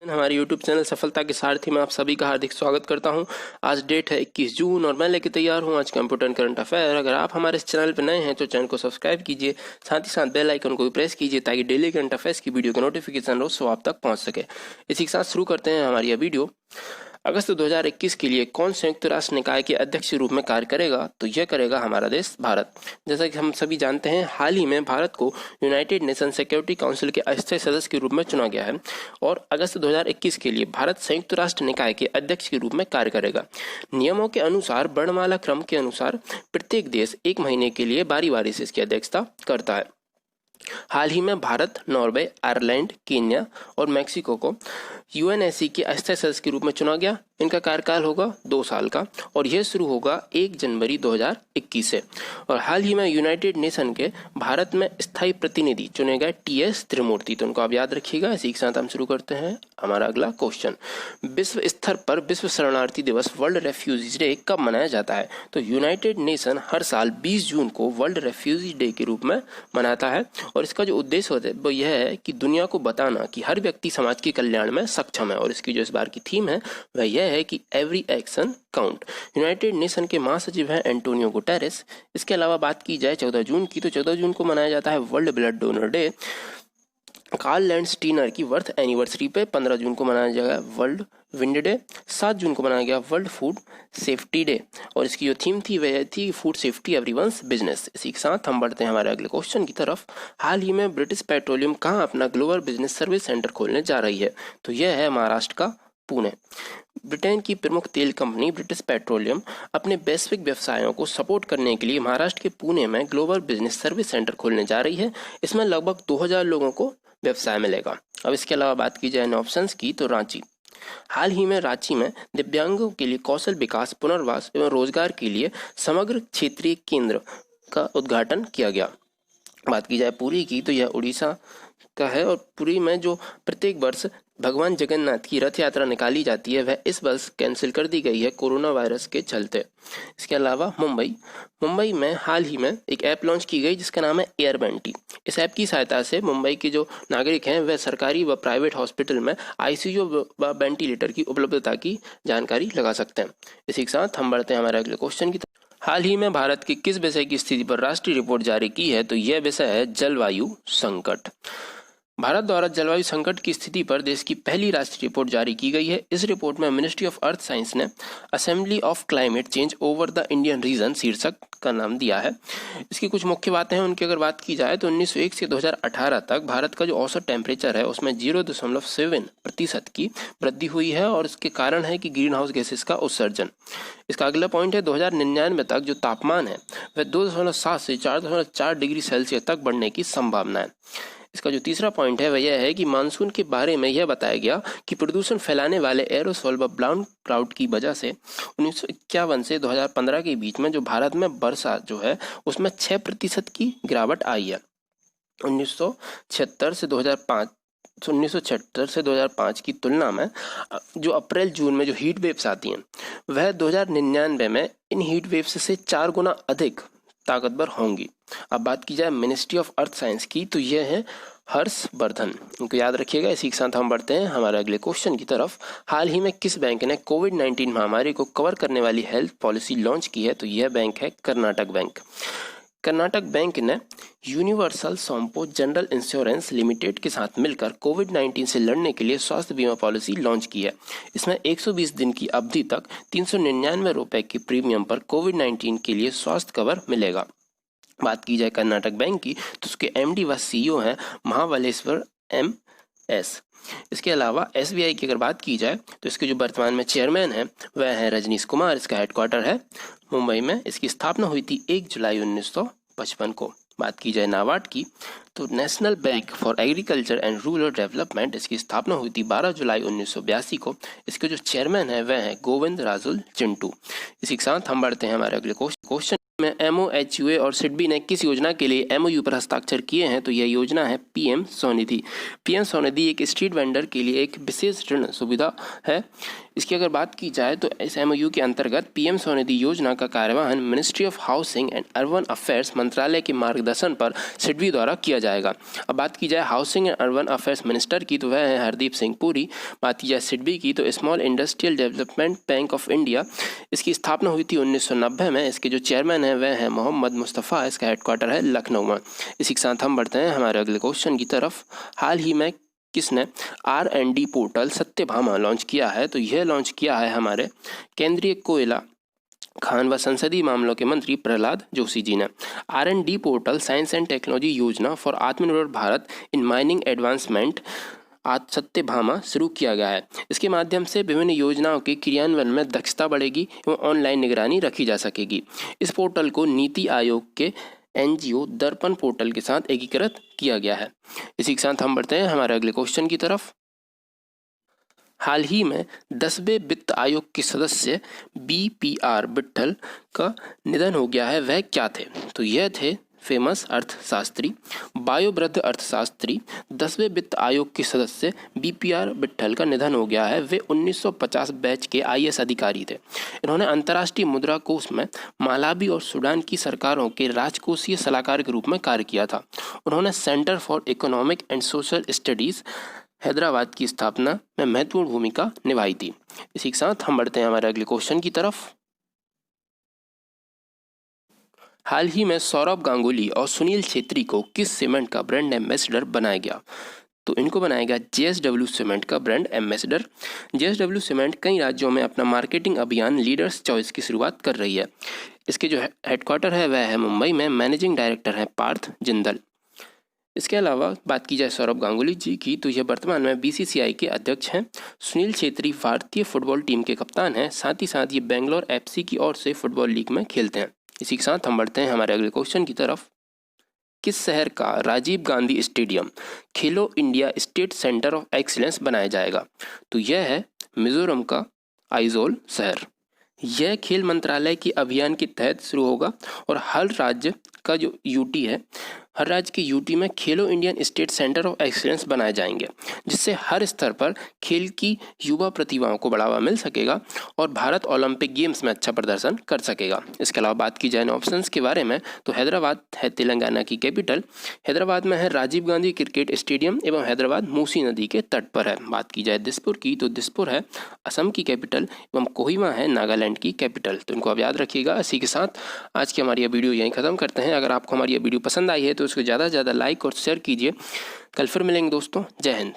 हमारे YouTube channel सफलता के सारथी में आप सभी का हार्दिक स्वागत करता हूं। आज डेट है 21 जून और मैं लेके तैयार हूं आज कंप्यूटर एंड करंट अफेयर। अगर आप हमारे इस चैनल पर नए हैं तो चैनल को सब्सक्राइब कीजिए, साथ ही साथ बेल आइकन को भी प्रेस कीजिए ताकि डेली करंट अफेयर्स की वीडियो का नोटिफिकेशन रोज आप तक पहुंच सके। इसी के साथ शुरू करते हैं हमारी यह वीडियो। अगस्त 2021 के लिए कौन संयुक्त राष्ट्र निकाय के अध्यक्ष के रूप में कार्य करेगा? तो यह करेगा हमारा देश भारत। जैसा कि हम सभी जानते हैं, हाल ही में भारत को यूनाइटेड नेशन सिक्योरिटी काउंसिल के अस्थायी सदस्य के रूप में चुना गया है और अगस्त 2021 के लिए भारत संयुक्त राष्ट्र निकाय के अध्यक्ष के रूप में कार्य करेगा। नियमों के अनुसार वर्णमाला क्रम के अनुसार प्रत्येक देश 1 महीने के लिए बारी बारी से इसकी अध्यक्षता करता है। हाल ही में भारत, नॉर्वे, आयरलैंड, केन्या और मैक्सिको को यूएनएससी के अस्थायी सदस्य के रूप में चुना गया। इनका कार्यकाल होगा 2 साल का और यह शुरू होगा 1 जनवरी 2021 से। और हाल ही में यूनाइटेड नेशन के भारत में स्थायी प्रतिनिधि चुने गए टीएस त्रिमूर्ति, तो उनको आप याद रखिएगा। इसी के साथ हम शुरू करते हैं हमारा अगला क्वेश्चन। विश्व स्तर पर विश्व शरणार्थी दिवस वर्ल्ड रेफ्यूजी डे कब मनाया जाता है? तो यूनाइटेड नेशन हर साल 20 जून को वर्ल्ड रेफ्यूजी डे के रूप में मनाता है और इसका जो उद्देश्य होता है वो यह है कि दुनिया को बताना कि हर व्यक्ति समाज के कल्याण में सक्षम है। और इसकी जो इस बार की थीम है वह यह है कि every action count. United nation के महासचिव हैं एंटोनियो गुटेरेस। इसके अलावा बात की जाए 14 जून की, तो 14 जून को मनाया जाता है world blood donor day. Karl Landsteiner की बर्थ एनिवर्सरी पे 15 जून को मनाया जाएगा वर्ल्ड विंड डे। 7 जून को मनाया गया वर्ल्ड फूड सेफ्टी डे और इसकी जो थीम थी वह थी फूड सेफ्टी एवरीवन्स बिजनेस। इसी के साथ हम बढ़ते हैं हमारे अगले क्वेश्चन की तरफ। हाल ही में ब्रिटिश पेट्रोलियम कहाँ अपना ग्लोबल बिजनेस सर्विस सेंटर खोलने जा रही है? तो यह है महाराष्ट्र का पुणे। ब्रिटेन की प्रमुख तेल कंपनी ब्रिटिश पेट्रोलियम अपने वैश्विक व्यवसायों को सपोर्ट करने के लिए महाराष्ट्र के पुणे में ग्लोबल बिजनेस सर्विस सेंटर खोलने जा रही है। इसमें लगभग 2000 लोगों को व्यवसाय मिलेगा। अब इसके अलावा बात की जाए ऑप्शंस की, तो रांची। हाल ही में रांची में दिव्यांगों के लिए कौशल विकास, पुनर्वास एवं रोजगार के लिए समग्र क्षेत्रीय केंद्र का उद्घाटन किया गया। बात की जाए पुरी की, तो यह उड़ीसा का है और पुरी में जो प्रत्येक वर्ष भगवान जगन्नाथ की रथ यात्रा निकाली जाती है वह इस वर्ष कैंसिल कर दी गई है कोरोना वायरस के चलते। इसके अलावा मुंबई में हाल ही में एक ऐप लॉन्च की गई जिसका नाम है एयरबेंटी। इस ऐप की सहायता से मुंबई के जो नागरिक हैं वह सरकारी व प्राइवेट हॉस्पिटल में आईसीयू व वेंटिलेटर की उपलब्धता की जानकारी लगा सकते हैं। इसी के साथ हम बढ़ते हैं हमारे अगले क्वेश्चन की तरफ। हाल ही में भारत की किस विषय की स्थिति पर राष्ट्रीय रिपोर्ट जारी की है? तो यह विषय है जलवायु संकट। भारत द्वारा जलवायु संकट की स्थिति पर देश की पहली राष्ट्रीय रिपोर्ट जारी की गई है। इस रिपोर्ट में मिनिस्ट्री ऑफ अर्थ साइंस ने assembly of climate change over the Indian reason शीर्षक का नाम दिया है। इसकी कुछ मुख्य बातें हैं, उनकी अगर बात की जाए तो 1901 से 2018 तक भारत का जो औसत टेम्परेचर है उसमें 0.7% की वृद्धि हुई है और इसके कारण है कि ग्रीन हाउस गैसेस का उत्सर्जन। इसका अगला पॉइंट है 2099 तक जो तापमान है वह 2.7 से 4.4 डिग्री सेल्सियस तक बढ़ने की संभावना है। इसका जो तीसरा पॉइंट है वह यह है कि मानसून के बारे में यह बताया गया कि प्रदूषण फैलाने वाले एरोसोल व ब्राउन क्लाउड की वजह से 1951 से 2015 के बीच में जो भारत में वर्षा जो है उसमें 6% की गिरावट आई है। 1976 से 2005 की तुलना में जो अप्रैल जून में जो हीट वेव्स आती हैं वह 2099 में इन हीट वेव्स से 4 गुना अधिक ताकतवर होंगी। अब बात की जाए मिनिस्ट्री ऑफ अर्थ साइंस की, तो यह है हर्षवर्धन, इनको याद रखिएगा। इसी के साथ हम बढ़ते हैं हमारे अगले क्वेश्चन की तरफ। हाल ही में किस बैंक ने कोविड-19 महामारी को कवर करने वाली हेल्थ पॉलिसी लॉन्च की है? तो यह बैंक है कर्नाटक बैंक। कर्नाटक बैंक ने universal Sompo general insurance limited के साथ मिलकर कोविड-19 से लड़ने के लिए स्वास्थ्य बीमा पॉलिसी लॉन्च की है। इसमें 120 दिन की अवधि तक 399 रुपए के प्रीमियम पर कोविड-19 के लिए स्वास्थ्य कवर मिलेगा। बात की जाए कर्नाटक बैंक की, तो उसके एमडी व सीईओ हैं महाबलेश्वर एमएस। इसके अलावा एसबीआई की अगर बात की जाए तो इसके जो वर्तमान में चेयरमैन है वह है रजनीश कुमार। इसका हेडक्वार्टर है मुंबई में। इसकी स्थापना हुई थी 1 जुलाई 1955 को। बात की जाए नाबार्ड की, तो national bank for agriculture and rural development, इसकी स्थापना हुई थी 12 जुलाई 1982 को। इसके जो चेयरमैन है वह है गोविंद राजुल चिंटू। इसी के साथ हम बढ़ते हैं हमारे अगले क्वेश्चन में। एमओएचयूए और सिडबी ने किस योजना के लिए एमओयू पर हस्ताक्षर किए हैं? तो यह योजना है पीएम स्वनिधि। पीएम स्वनिधि एक स्ट्रीट वेंडर के लिए एक विशेष ऋण सुविधा है। इसकी अगर बात की जाए तो इस MOU के अंतर्गत PM स्वनिधि योजना का कार्यवाहन ministry of housing and urban affairs मंत्रालय के मार्गदर्शन पर सिडबी द्वारा किया जाएगा। अब बात की जाए housing and urban affairs minister की तो वह है हरदीप सिंह पुरी। बात की जाए सिडबी की तो small industrial development bank of India. इसकी स्थापना हुई थी 1990 में। इसके जो चेयरमैन हैं वह हैं मोहम्मद मुस्तफ़ा। इसका हेडक्वार्टर है लखनऊ में। इसी के साथ हम बढ़ते हैं हमारे अगले क्वेश्चन की तरफ। हाल ही में किसने R&D पोर्टल सत्यभामा लॉन्च किया है? तो यह लॉन्च किया है हमारे केंद्रीय कोयला खान व संसदीय मामलों के मंत्री प्रहलाद जोशी जी ने। R&D portal science and technology योजना फॉर आत्मनिर्भर भारत इन माइनिंग एडवांसमेंट आज सत्यभामा शुरू किया गया है। इसके माध्यम से विभिन्न योजनाओं के क्रियान्वयन में दक्षता बढ़ेगी एवं ऑनलाइन निगरानी रखी जा सकेगी। इस पोर्टल को नीति आयोग के NGO दर्पण पोर्टल के साथ एकीकृत किया गया है। इसी के साथ हम बढ़ते हैं हमारे अगले क्वेश्चन की तरफ। हाल ही में 10वें वित्त आयोग के सदस्य BPR विट्ठल का निधन हो गया है। वह क्या थे? तो यह थे फेमस अर्थशास्त्री, बायोवृद्ध अर्थशास्त्री। 10वें वित्त आयोग के सदस्य BPR विट्ठल का निधन हो गया है। वे 1950 बैच के IAS अधिकारी थे। इन्होंने अंतर्राष्ट्रीय मुद्रा कोष में मालावी और सूडान की सरकारों के राजकोषीय सलाहकार के रूप में कार्य किया था। उन्होंने centre for economic and social studies Hyderabad की स्थापना में महत्वपूर्ण भूमिका निभाई थी। इसी के साथ हम बढ़ते हैं हमारे अगले क्वेश्चन की तरफ। हाल ही में सौरभ गांगुली और सुनील छेत्री को किस सीमेंट का ब्रांड एम्बेसडर बनाया गया? तो इनको बनाया गया JSW सीमेंट का ब्रांड एम्बेसडर। JSW सीमेंट कई राज्यों में अपना मार्केटिंग अभियान लीडर्स चॉइस की शुरुआत कर रही है। इसके जो हेडक्वार्टर है वह है मुंबई में। मैनेजिंग डायरेक्टर है पार्थ जिंदल। इसके अलावा बात की जाए सौरभ गांगुली जी की तो यह वर्तमान में BCCI के अध्यक्ष हैं। सुनील छेत्री भारतीय फुटबॉल टीम के कप्तान हैं। साथ ही साथ ये बेंगलोर FC की ओर से फुटबॉल लीग में खेलते हैं। इसी के साथ हम बढ़ते हैं हमारे अगले क्वेश्चन की तरफ। किस शहर का Rajiv Gandhi stadium Khelo India state centre of excellence बनाया जाएगा? तो यह है मिजोरम का आइजोल शहर। यह खेल मंत्रालय के अभियान के तहत शुरू होगा और हर राज्य का जो UT है, हर राज्य के UT में खेलो Indian state centre of excellence बनाए जाएंगे, जिससे हर स्तर पर खेल की युवा प्रतिभाओं को बढ़ावा मिल सकेगा और भारत ओलंपिक गेम्स में अच्छा प्रदर्शन कर सकेगा। इसके अलावा बात की जाए ऑप्शंस के बारे में तो हैदराबाद है तेलंगाना की कैपिटल। हैदराबाद में है राजीव गांधी क्रिकेट स्टेडियम एवं हैदराबाद मूसी नदी के तट पर है। बात की जाए दिसपुर की तो दिसपुर है असम की कैपिटल एवं कोहिमा है नागालैंड की कैपिटल। तो इनको आप याद रखिएगा। इसी के साथ आज की हमारी यह वीडियो यहीं ख़त्म करते हैं। अगर आपको हमारी ये वीडियो पसंद आई है तो इसको ज़्यादा से ज़्यादा लाइक और शेयर कीजिए। कल फिर मिलेंगे दोस्तों। जय हिंद।